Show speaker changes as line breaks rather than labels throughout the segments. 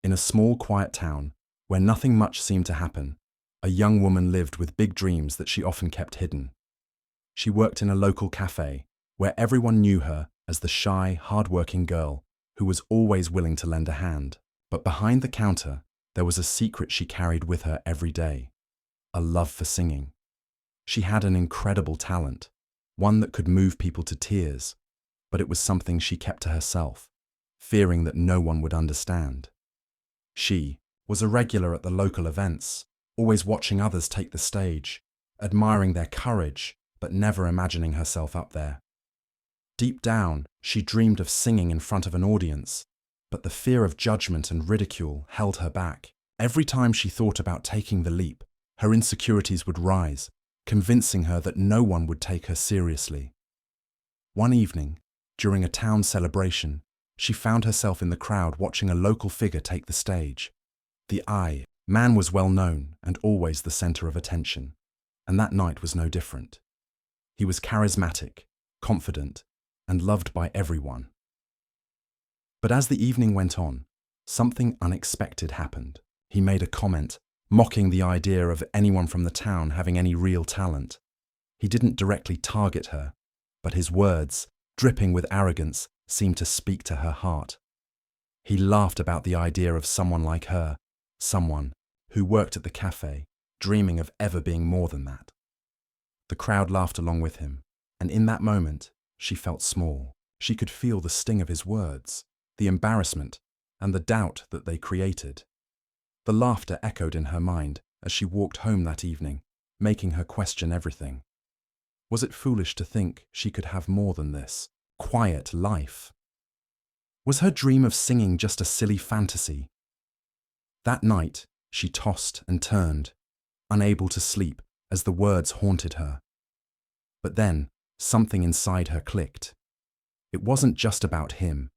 In a small, quiet town, where nothing much seemed to happen, a young woman lived with big dreams that she often kept hidden. She worked in a local cafe, where everyone knew her as the shy, hard-working girl who was always willing to lend a hand. But behind the counter, there was a secret she carried with her every day: a love for singing. She had an incredible talent, one that could move people to tears, but it was something she kept to herself, fearing that no one would understand. She was a regular at the local events, always watching others take the stage, admiring their courage, but never imagining herself up there. Deep down, she dreamed of singing in front of an audience, but the fear of judgment and ridicule held her back. Every time she thought about taking the leap, her insecurities would rise, convincing her that no one would take her seriously. One evening, during a town celebration, she found herself in the crowd watching a local figure take the stage. The man was well known and always the center of attention, and that night was no different. He was charismatic, confident, and loved by everyone. But as the evening went on, something unexpected happened. He made a comment, mocking the idea of anyone from the town having any real talent. He didn't directly target her, but his words, dripping with arrogance, seemed to speak to her heart. He laughed about the idea of someone like her, someone who worked at the cafe, dreaming of ever being more than that. The crowd laughed along with him, and in that moment, she felt small. She could feel the sting of his words, the embarrassment, and the doubt that they created. The laughter echoed in her mind as she walked home that evening, making her question everything. Was it foolish to think she could have more than this quiet life? Was her dream of singing just a silly fantasy? That night, she tossed and turned, unable to sleep as the words haunted her. But then, something inside her clicked. It wasn't just about him,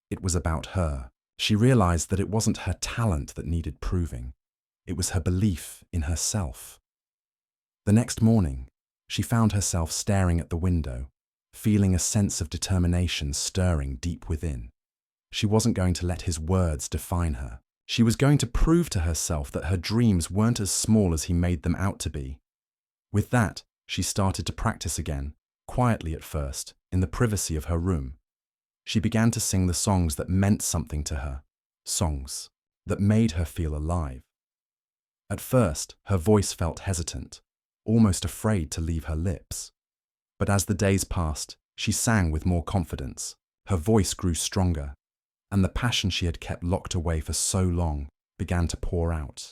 it was about her. She realized that it wasn't her talent that needed proving. It was her belief in herself. The next morning, she found herself staring at the window, feeling a sense of determination stirring deep within. She wasn't going to let his words define her. She was going to prove to herself that her dreams weren't as small as he made them out to be. With that, she started to practice again, quietly at first, in the privacy of her room. She began to sing the songs that meant something to her, songs that made her feel alive. At first, her voice felt hesitant, almost afraid to leave her lips. But as the days passed, she sang with more confidence. Her voice grew stronger, and the passion she had kept locked away for so long began to pour out.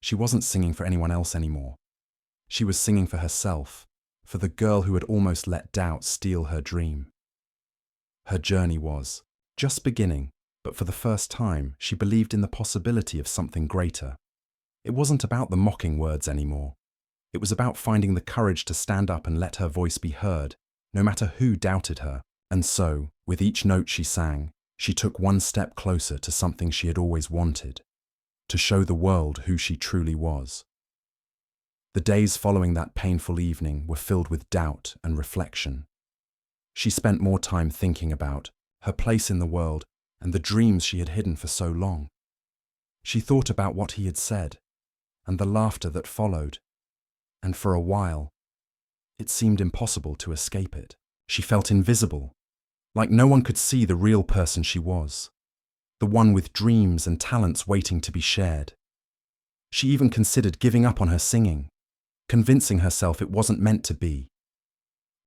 She wasn't singing for anyone else anymore. She was singing for herself, for the girl who had almost let doubt steal her dream. Her journey was just beginning, but for the first time, she believed in the possibility of something greater. It wasn't about the mocking words anymore. It was about finding the courage to stand up and let her voice be heard, no matter who doubted her. And so, with each note she sang, she took one step closer to something she had always wanted, to show the world who she truly was. The days following that painful evening were filled with doubt and reflection. She spent more time thinking about her place in the world and the dreams she had hidden for so long. She thought about what he had said and the laughter that followed, and for a while, it seemed impossible to escape it. She felt invisible, like no one could see the real person she was, the one with dreams and talents waiting to be shared. She even considered giving up on her singing, convincing herself it wasn't meant to be.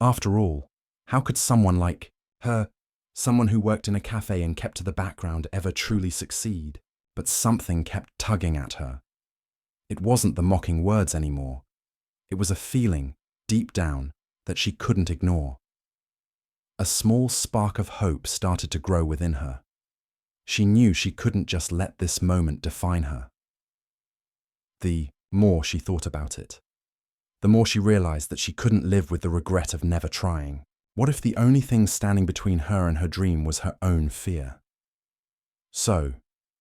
After all, how could someone like her, someone who worked in a cafe and kept to the background, ever truly succeed? But something kept tugging at her. It wasn't the mocking words anymore. It was a feeling, deep down, that she couldn't ignore. A small spark of hope started to grow within her. She knew she couldn't just let this moment define her. The more she thought about it, the more she realized that she couldn't live with the regret of never trying. What if the only thing standing between her and her dream was her own fear? So,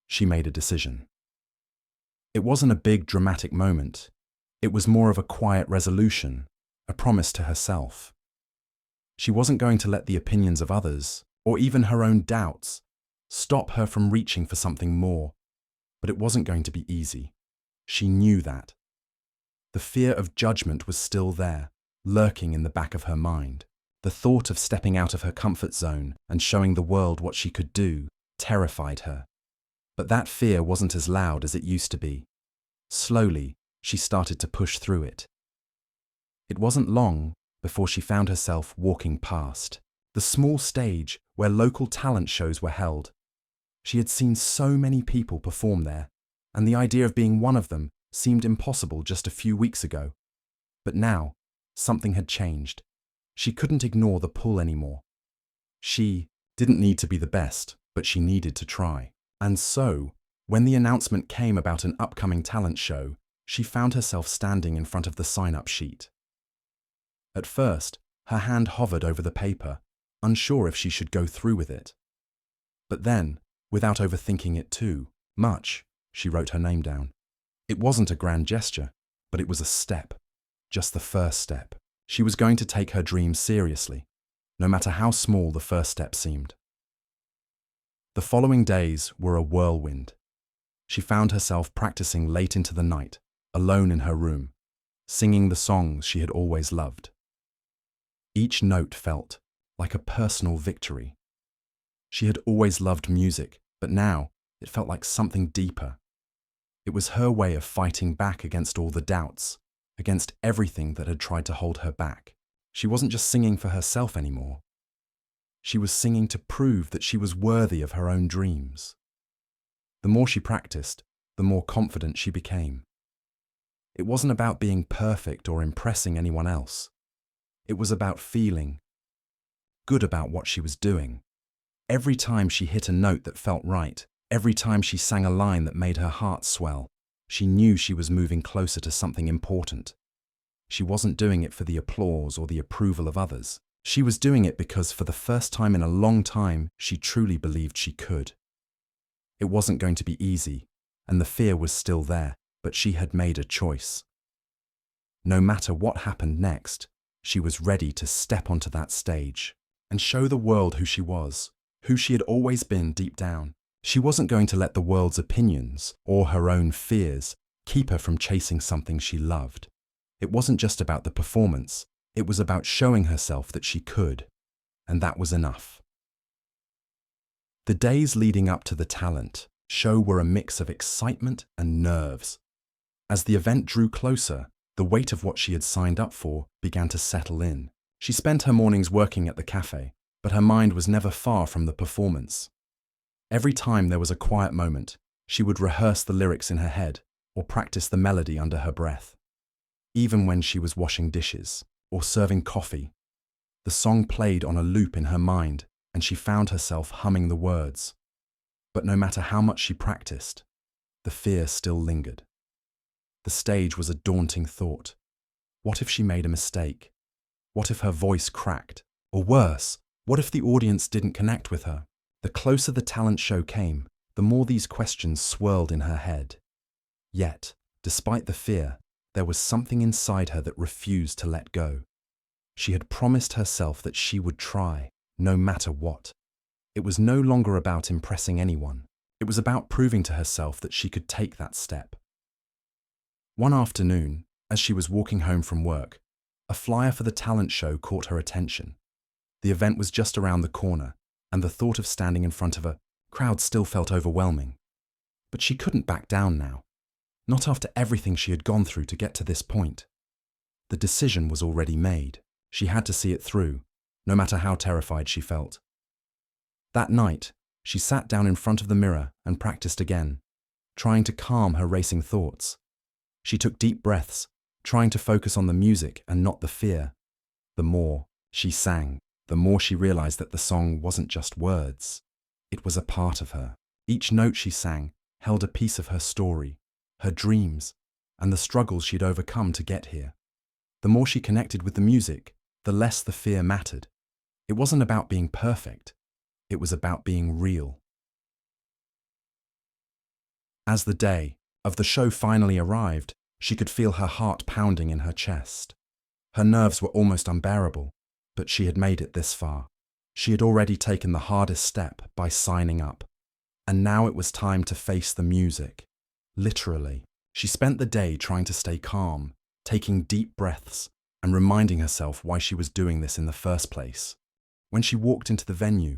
she made a decision. It wasn't a big, dramatic moment. It was more of a quiet resolution, a promise to herself. She wasn't going to let the opinions of others, or even her own doubts, stop her from reaching for something more. but it wasn't going to be easy. She knew that. The fear of judgment was still there, lurking in the back of her mind. The thought of stepping out of her comfort zone and showing the world what she could do terrified her. But that fear wasn't as loud as it used to be. Slowly, she started to push through it. It wasn't long before she found herself walking past the small stage where local talent shows were held. She had seen so many people perform there, and the idea of being one of them seemed impossible just a few weeks ago. But now, something had changed. She couldn't ignore the pull anymore. She didn't need to be the best, but she needed to try. And so, when the announcement came about an upcoming talent show, she found herself standing in front of the sign-up sheet. At first, her hand hovered over the paper, unsure if she should go through with it. But then, without overthinking it too much, she wrote her name down. It wasn't a grand gesture, but it was a step. Just the first step. She was going to take her dreams seriously, no matter how small the first step seemed. The following days were a whirlwind. She found herself practicing late into the night, alone in her room, singing the songs she had always loved. Each note felt like a personal victory. She had always loved music, but now it felt like something deeper. It was her way of fighting back against all the doubts, against everything that had tried to hold her back. She wasn't just singing for herself anymore. She was singing to prove that she was worthy of her own dreams. The more she practiced, the more confident she became. It wasn't about being perfect or impressing anyone else. It was about feeling good about what she was doing. Every time she hit a note that felt right, every time she sang a line that made her heart swell, she knew she was moving closer to something important. She wasn't doing it for the applause or the approval of others. She was doing it because for the first time in a long time, she truly believed she could. It wasn't going to be easy, and the fear was still there, but she had made a choice. No matter what happened next, she was ready to step onto that stage and show the world who she was, who she had always been deep down. She wasn't going to let the world's opinions or her own fears keep her from chasing something she loved. It wasn't just about the performance, it was about showing herself that she could, and that was enough. The days leading up to the talent show were a mix of excitement and nerves. As the event drew closer, the weight of what she had signed up for began to settle in. She spent her mornings working at the cafe, but her mind was never far from the performance. Every time there was a quiet moment, she would rehearse the lyrics in her head or practice the melody under her breath. Even when she was washing dishes or serving coffee, the song played on a loop in her mind and she found herself humming the words. But no matter how much she practiced, the fear still lingered. The stage was a daunting thought. What if she made a mistake? What if her voice cracked? Or worse, what if the audience didn't connect with her? The closer the talent show came, the more these questions swirled in her head. Yet, despite the fear, there was something inside her that refused to let go. She had promised herself that she would try, no matter what. It was no longer about impressing anyone. It was about proving to herself that she could take that step. One afternoon, as she was walking home from work, a flyer for the talent show caught her attention. The event was just around the corner, and the thought of standing in front of a crowd still felt overwhelming. But she couldn't back down now. Not after everything she had gone through to get to this point. The decision was already made. She had to see it through, no matter how terrified she felt. That night, she sat down in front of the mirror and practiced again, trying to calm her racing thoughts. She took deep breaths, trying to focus on the music and not the fear. The more she sang, the more she realized that the song wasn't just words. It was a part of her. Each note she sang held a piece of her story, her dreams, and the struggles she'd overcome to get here. The more she connected with the music, the less the fear mattered. It wasn't about being perfect. It was about being real. As the day of the show finally arrived, she could feel her heart pounding in her chest. Her nerves were almost unbearable, but she had made it this far. She had already taken the hardest step by signing up. And now it was time to face the music. literally. She spent the day trying to stay calm, taking deep breaths, and reminding herself why she was doing this in the first place. When she walked into the venue,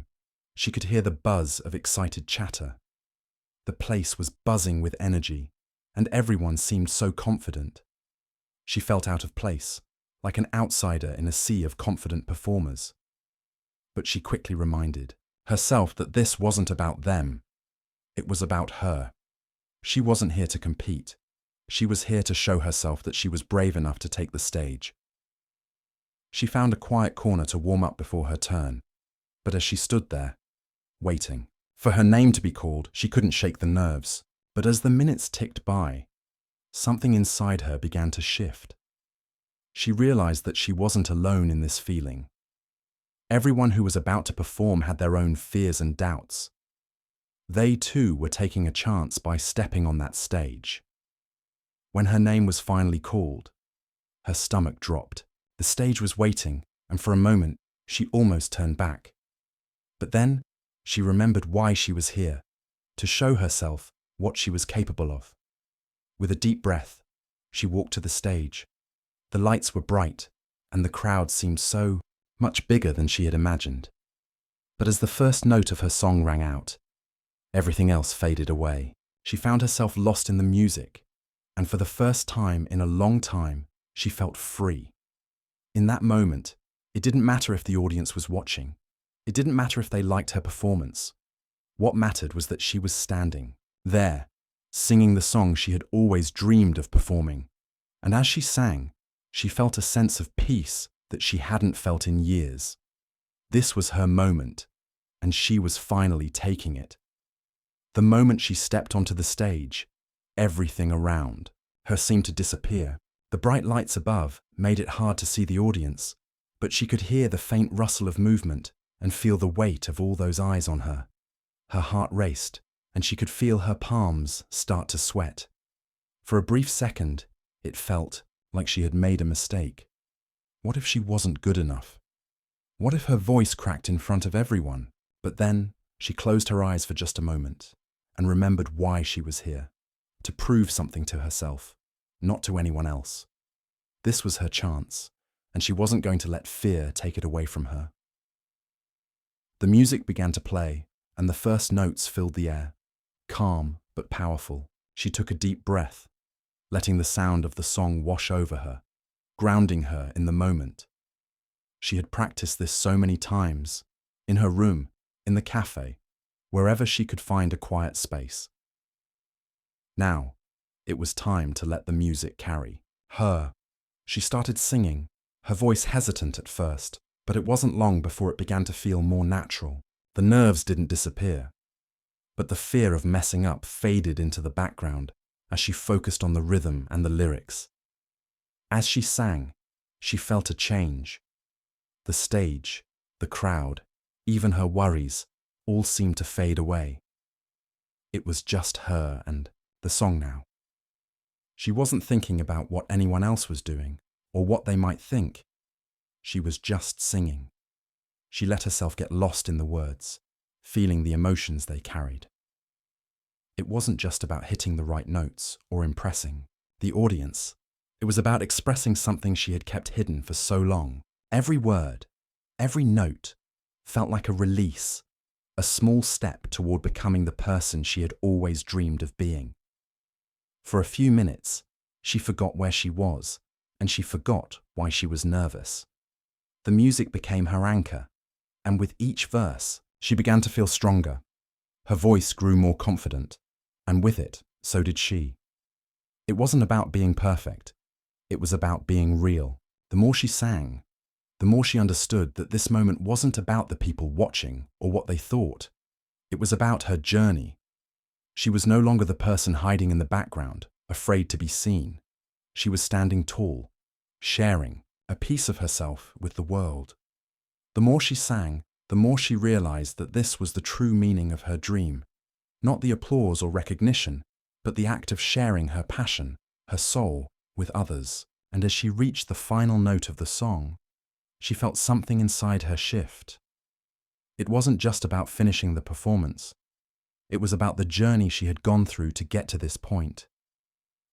she could hear the buzz of excited chatter. The place was buzzing with energy, and everyone seemed so confident. She felt out of place, like an outsider in a sea of confident performers. But she quickly reminded herself that this wasn't about them. It was about her. She wasn't here to compete. She was here to show herself that she was brave enough to take the stage. She found a quiet corner to warm up before her turn, but as she stood there, waiting for her name to be called, she couldn't shake the nerves. But as the minutes ticked by, something inside her began to shift. She realized that she wasn't alone in this feeling. Everyone who was about to perform had their own fears and doubts. They too were taking a chance by stepping on that stage. When her name was finally called, her stomach dropped. The stage was waiting, and for a moment, she almost turned back. But then, she remembered why she was here, to show herself what she was capable of. With a deep breath, she walked to the stage. The lights were bright, and the crowd seemed so much bigger than she had imagined. But as the first note of her song rang out, everything else faded away. She found herself lost in the music, and for the first time in a long time, she felt free. In that moment, it didn't matter if the audience was watching. It didn't matter if they liked her performance. What mattered was that she was standing there, singing the song she had always dreamed of performing. And as she sang, she felt a sense of peace that she hadn't felt in years. This was her moment, and she was finally taking it. The moment she stepped onto the stage, everything around her seemed to disappear. The bright lights above made it hard to see the audience, but she could hear the faint rustle of movement and feel the weight of all those eyes on her. Her heart raced, and she could feel her palms start to sweat. For a brief second, it felt like she had made a mistake. What if she wasn't good enough? What if her voice cracked in front of everyone? But then she closed her eyes for just a moment and remembered why she was here, to prove something to herself, not to anyone else. This was her chance, and she wasn't going to let fear take it away from her. The music began to play, and the first notes filled the air. Calm but powerful, she took a deep breath, letting the sound of the song wash over her, grounding her in the moment. She had practiced this so many times, in her room, in the cafe, wherever she could find a quiet space. Now, it was time to let the music carry her. She started singing, her voice hesitant at first, but it wasn't long before it began to feel more natural. The nerves didn't disappear, but the fear of messing up faded into the background as she focused on the rhythm and the lyrics. As she sang, she felt a change. The stage, the crowd, even her worries, all seemed to fade away. It was just her and the song now. She wasn't thinking about what anyone else was doing or what they might think. She was just singing. She let herself get lost in the words, feeling the emotions they carried. It wasn't just about hitting the right notes or impressing the audience. It was about expressing something she had kept hidden for so long. Every word, every note, felt like a release, a small step toward becoming the person she had always dreamed of being. For a few minutes, she forgot where she was, and she forgot why she was nervous. The music became her anchor, and with each verse, she began to feel stronger. Her voice grew more confident, and with it, so did she. It wasn't about being perfect. It was about being real. The more she sang, the more she understood that this moment wasn't about the people watching or what they thought. It was about her journey. She was no longer the person hiding in the background, afraid to be seen. She was standing tall, sharing a piece of herself with the world. The more she sang, the more she realized that this was the true meaning of her dream. Not the applause or recognition, but the act of sharing her passion, her soul, with others. And as she reached the final note of the song, she felt something inside her shift. It wasn't just about finishing the performance. It was about the journey she had gone through to get to this point.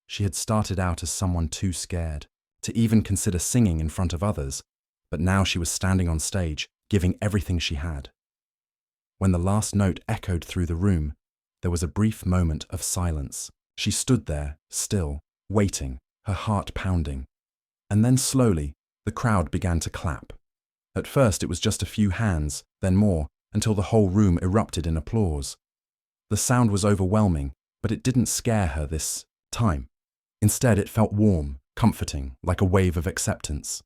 She had started out as someone too scared to even consider singing in front of others, but now she was standing on stage, giving everything she had. When the last note echoed through the room, there was a brief moment of silence. She stood there, still, waiting, her heart pounding. And then slowly, the crowd began to clap. At first it was just a few hands, then more, until the whole room erupted in applause. The sound was overwhelming, but it didn't scare her this time. Instead, it felt warm, comforting, like a wave of acceptance.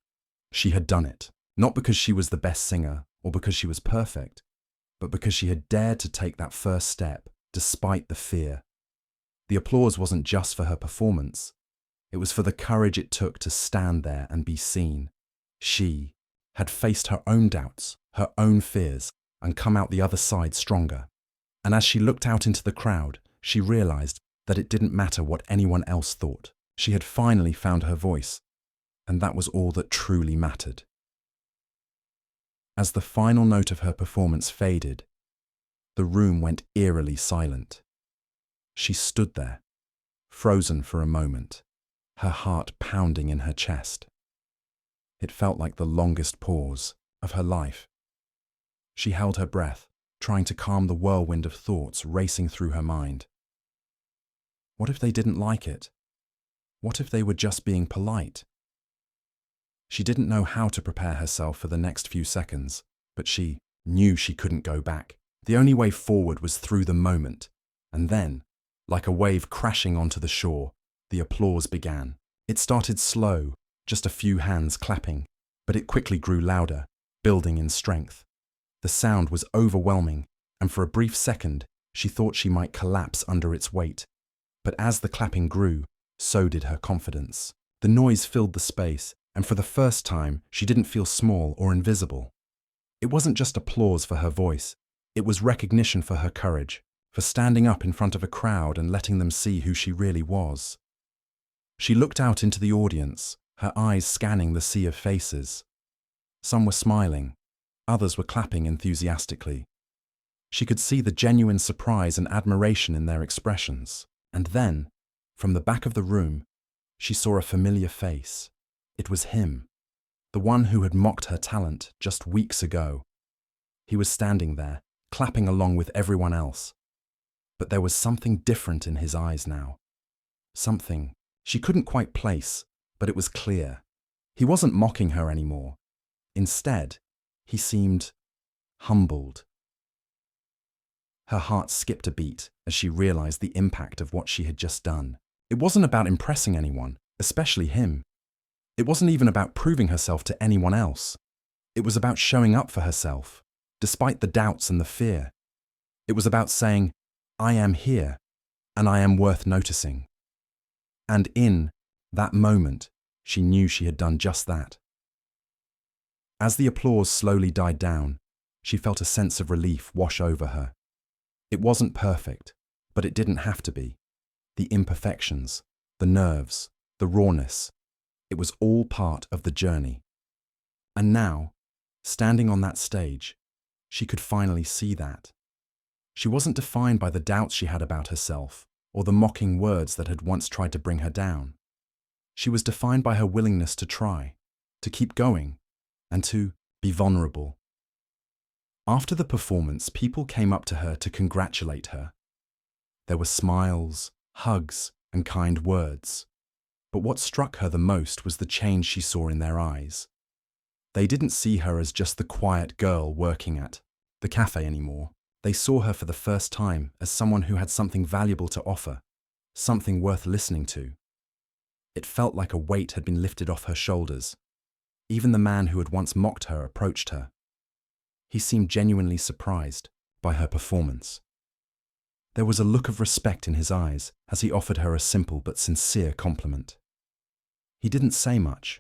She had done it, not because she was the best singer or because she was perfect, but because she had dared to take that first step, despite the fear. The applause wasn't just for her performance. It was for the courage it took to stand there and be seen. She had faced her own doubts, her own fears, and come out the other side stronger. And as she looked out into the crowd, she realized that it didn't matter what anyone else thought. She had finally found her voice, and that was all that truly mattered. As the final note of her performance faded, the room went eerily silent. She stood there, frozen for a moment, her heart pounding in her chest. It felt like the longest pause of her life. She held her breath, trying to calm the whirlwind of thoughts racing through her mind. What if they didn't like it? What if they were just being polite? She didn't know how to prepare herself for the next few seconds, but she knew she couldn't go back. The only way forward was through the moment. And then, like a wave crashing onto the shore, the applause began. It started slow, just a few hands clapping, but it quickly grew louder, building in strength. The sound was overwhelming, and for a brief second, she thought she might collapse under its weight. But as the clapping grew, so did her confidence. The noise filled the space, and for the first time, she didn't feel small or invisible. It wasn't just applause for her voice. It was recognition for her courage, for standing up in front of a crowd and letting them see who she really was. She looked out into the audience, her eyes scanning the sea of faces. Some were smiling, others were clapping enthusiastically. She could see the genuine surprise and admiration in their expressions. And then, from the back of the room, she saw a familiar face. It was him, the one who had mocked her talent just weeks ago. He was standing there, clapping along with everyone else. But there was something different in his eyes now. Something she couldn't quite place, but it was clear. He wasn't mocking her anymore. Instead, he seemed humbled. Her heart skipped a beat as she realized the impact of what she had just done. It wasn't about impressing anyone, especially him. It wasn't even about proving herself to anyone else. It was about showing up for herself, despite the doubts and the fear. It was about saying, I am here, and I am worth noticing. And in that moment, she knew she had done just that. As the applause slowly died down, she felt a sense of relief wash over her. It wasn't perfect, but it didn't have to be. The imperfections, the nerves, the rawness, it was all part of the journey. And now, standing on that stage, she could finally see that. She wasn't defined by the doubts she had about herself or the mocking words that had once tried to bring her down. She was defined by her willingness to try, to keep going, and to be vulnerable. After the performance, people came up to her to congratulate her. There were smiles, hugs, and kind words. But what struck her the most was the change she saw in their eyes. They didn't see her as just the quiet girl working at the cafe anymore. They saw her for the first time as someone who had something valuable to offer, something worth listening to. It felt like a weight had been lifted off her shoulders. Even the man who had once mocked her approached her. He seemed genuinely surprised by her performance. There was a look of respect in his eyes as he offered her a simple but sincere compliment. He didn't say much,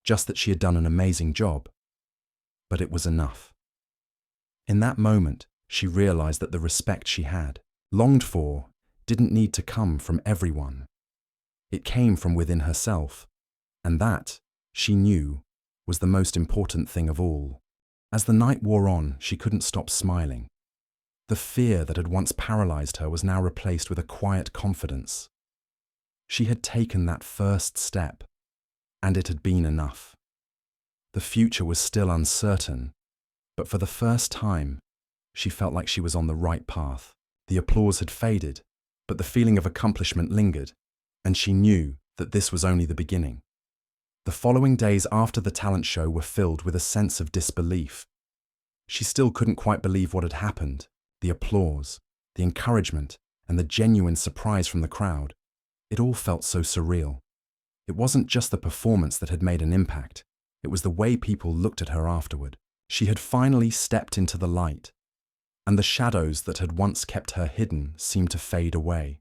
just that she had done an amazing job. But it was enough. In that moment, she realized that the respect she had, longed for, didn't need to come from everyone. It came from within herself, and that, she knew, was the most important thing of all. As the night wore on, she couldn't stop smiling. The fear that had once paralyzed her was now replaced with a quiet confidence. She had taken that first step, and it had been enough. The future was still uncertain, but for the first time, she felt like she was on the right path. The applause had faded, but the feeling of accomplishment lingered, and she knew that this was only the beginning. The following days after the talent show were filled with a sense of disbelief. She still couldn't quite believe what had happened. The applause, the encouragement, and the genuine surprise from the crowd. It all felt so surreal. It wasn't just the performance that had made an impact. It was the way people looked at her afterward. She had finally stepped into the light, and the shadows that had once kept her hidden seemed to fade away.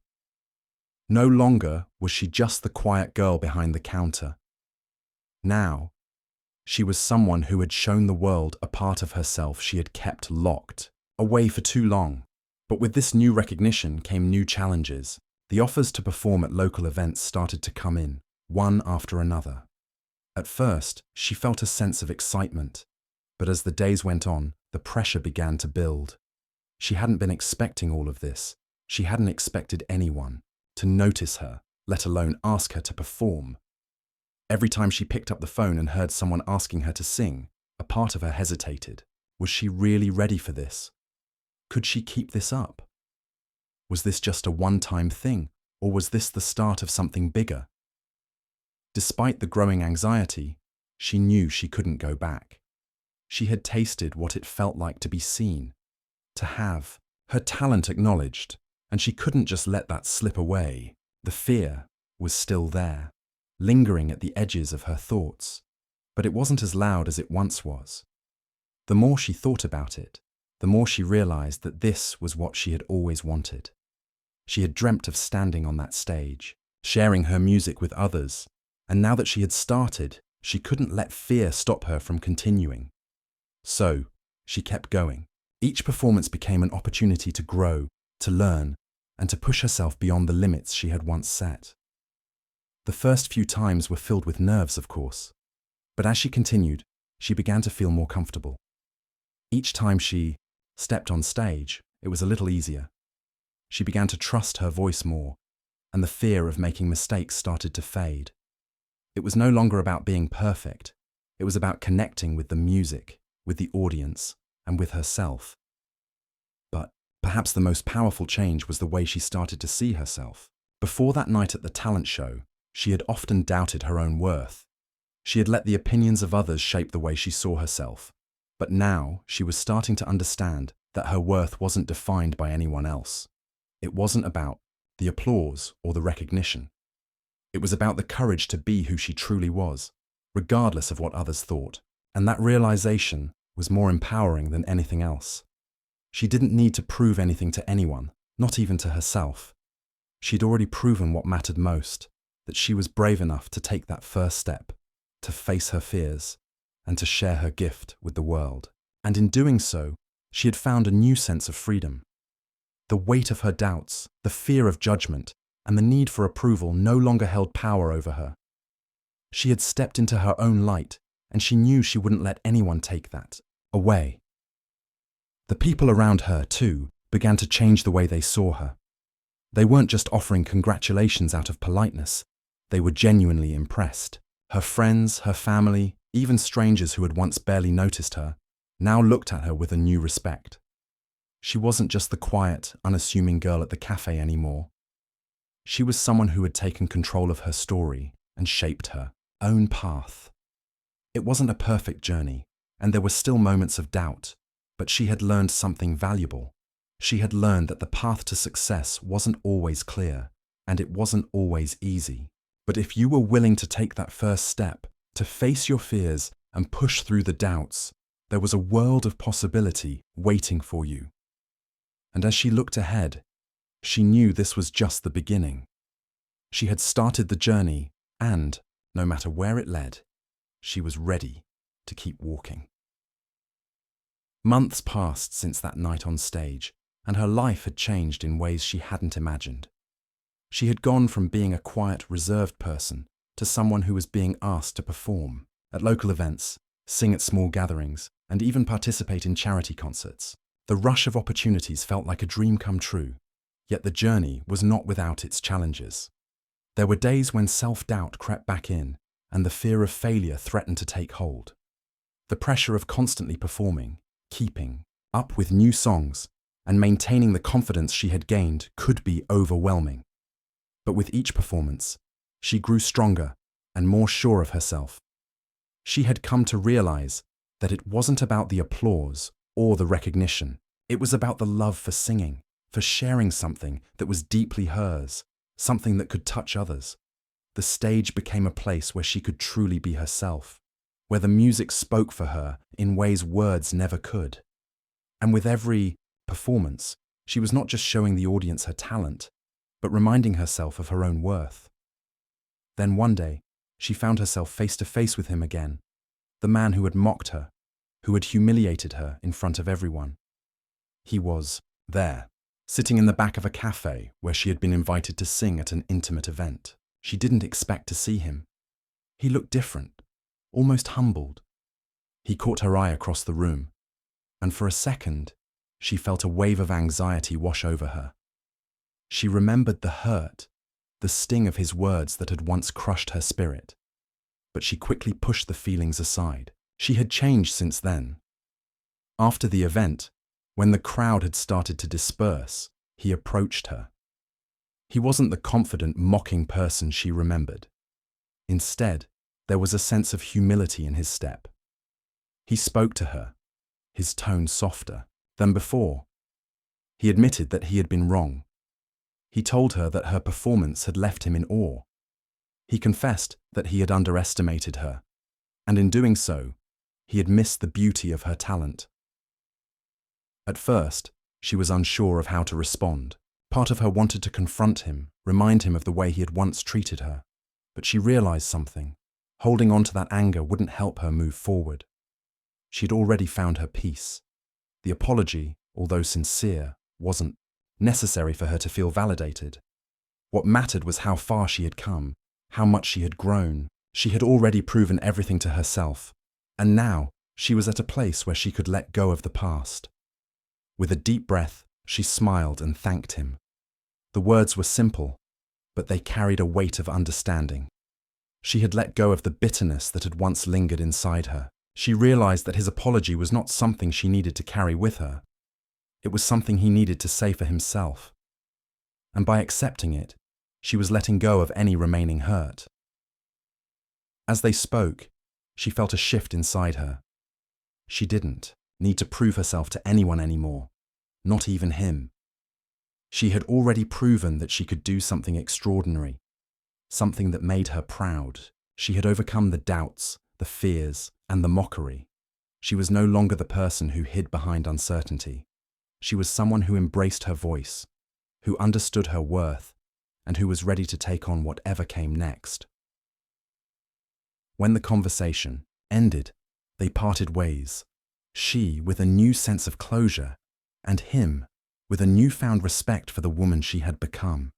No longer was she just the quiet girl behind the counter. Now, she was someone who had shown the world a part of herself she had kept locked away for too long. But with this new recognition came new challenges. The offers to perform at local events started to come in, one after another. At first, she felt a sense of excitement, but as the days went on, the pressure began to build. She hadn't been expecting all of this. She hadn't expected anyone to notice her, let alone ask her to perform. Every time she picked up the phone and heard someone asking her to sing, a part of her hesitated. Was she really ready for this? Could she keep this up? Was this just a one-time thing, or was this the start of something bigger? Despite the growing anxiety, she knew she couldn't go back. She had tasted what it felt like to be seen, to have her talent acknowledged, and she couldn't just let that slip away. The fear was still there, lingering at the edges of her thoughts, but it wasn't as loud as it once was. The more she thought about it, the more she realized that this was what she had always wanted. She had dreamt of standing on that stage, sharing her music with others, and now that she had started, she couldn't let fear stop her from continuing. So, she kept going. Each performance became an opportunity to grow, to learn, and to push herself beyond the limits she had once set. The first few times were filled with nerves, of course, but as she continued, she began to feel more comfortable. Each time she stepped on stage, it was a little easier. She began to trust her voice more, and the fear of making mistakes started to fade. It was no longer about being perfect. It was about connecting with the music, with the audience, and with herself. But perhaps the most powerful change was the way she started to see herself. Before that night at the talent show, she had often doubted her own worth. She had let the opinions of others shape the way she saw herself. But now she was starting to understand that her worth wasn't defined by anyone else. It wasn't about the applause or the recognition. It was about the courage to be who she truly was, regardless of what others thought. And that realization was more empowering than anything else. She didn't need to prove anything to anyone, not even to herself. She'd already proven what mattered most, that she was brave enough to take that first step, to face her fears, and to share her gift with the world. And in doing so, she had found a new sense of freedom. The weight of her doubts, the fear of judgment, and the need for approval no longer held power over her. She had stepped into her own light, and she knew she wouldn't let anyone take that away. The people around her, too, began to change the way they saw her. They weren't just offering congratulations out of politeness, they were genuinely impressed. Her friends, her family, even strangers who had once barely noticed her, now looked at her with a new respect. She wasn't just the quiet, unassuming girl at the cafe anymore. She was someone who had taken control of her story and shaped her own path. It wasn't a perfect journey, and there were still moments of doubt, but she had learned something valuable. She had learned that the path to success wasn't always clear, and it wasn't always easy. But if you were willing to take that first step, to face your fears and push through the doubts, there was a world of possibility waiting for you. And as she looked ahead, she knew this was just the beginning. She had started the journey, and, no matter where it led, she was ready to keep walking. Months passed since that night on stage, and her life had changed in ways she hadn't imagined. She had gone from being a quiet, reserved person to someone who was being asked to perform at local events, sing at small gatherings, and even participate in charity concerts. The rush of opportunities felt like a dream come true, yet the journey was not without its challenges. There were days when self-doubt crept back in and the fear of failure threatened to take hold. The pressure of constantly performing, keeping up with new songs, and maintaining the confidence she had gained could be overwhelming. But with each performance, she grew stronger and more sure of herself. She had come to realize that it wasn't about the applause or the recognition. It was about the love for singing, for sharing something that was deeply hers, something that could touch others. The stage became a place where she could truly be herself, where the music spoke for her in ways words never could. And with every performance, she was not just showing the audience her talent, but reminding herself of her own worth. Then one day, she found herself face to face with him again, the man who had mocked her, who had humiliated her in front of everyone. He was there, sitting in the back of a cafe where she had been invited to sing at an intimate event. She didn't expect to see him. He looked different, almost humbled. He caught her eye across the room, and for a second, she felt a wave of anxiety wash over her. She remembered the hurt, the sting of his words that had once crushed her spirit. But she quickly pushed the feelings aside. She had changed since then. After the event, when the crowd had started to disperse, he approached her. He wasn't the confident, mocking person she remembered. Instead, there was a sense of humility in his step. He spoke to her, his tone softer than before. He admitted that he had been wrong. He told her that her performance had left him in awe. He confessed that he had underestimated her, and in doing so, he had missed the beauty of her talent. At first, she was unsure of how to respond. Part of her wanted to confront him, remind him of the way he had once treated her. But she realized something. Holding on to that anger wouldn't help her move forward. She had already found her peace. The apology, although sincere, wasn't necessary for her to feel validated. What mattered was how far she had come, how much she had grown. She had already proven everything to herself, and now she was at a place where she could let go of the past. With a deep breath, she smiled and thanked him. The words were simple, but they carried a weight of understanding. She had let go of the bitterness that had once lingered inside her. She realized that his apology was not something she needed to carry with her. It was something he needed to say for himself. And by accepting it, she was letting go of any remaining hurt. As they spoke, she felt a shift inside her. She didn't need to prove herself to anyone anymore, not even him. She had already proven that she could do something extraordinary, something that made her proud. She had overcome the doubts, the fears, and the mockery. She was no longer the person who hid behind uncertainty. She was someone who embraced her voice, who understood her worth, and who was ready to take on whatever came next. When the conversation ended, they parted ways, she with a new sense of closure, and him with a newfound respect for the woman she had become.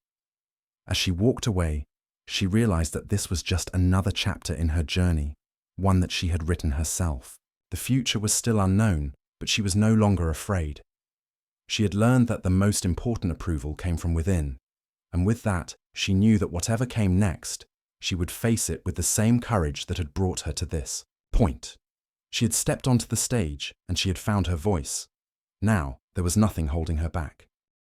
As she walked away, she realized that this was just another chapter in her journey, one that she had written herself. The future was still unknown, but she was no longer afraid. She had learned that the most important approval came from within, and with that, she knew that whatever came next, she would face it with the same courage that had brought her to this point. She had stepped onto the stage, and she had found her voice. Now, there was nothing holding her back.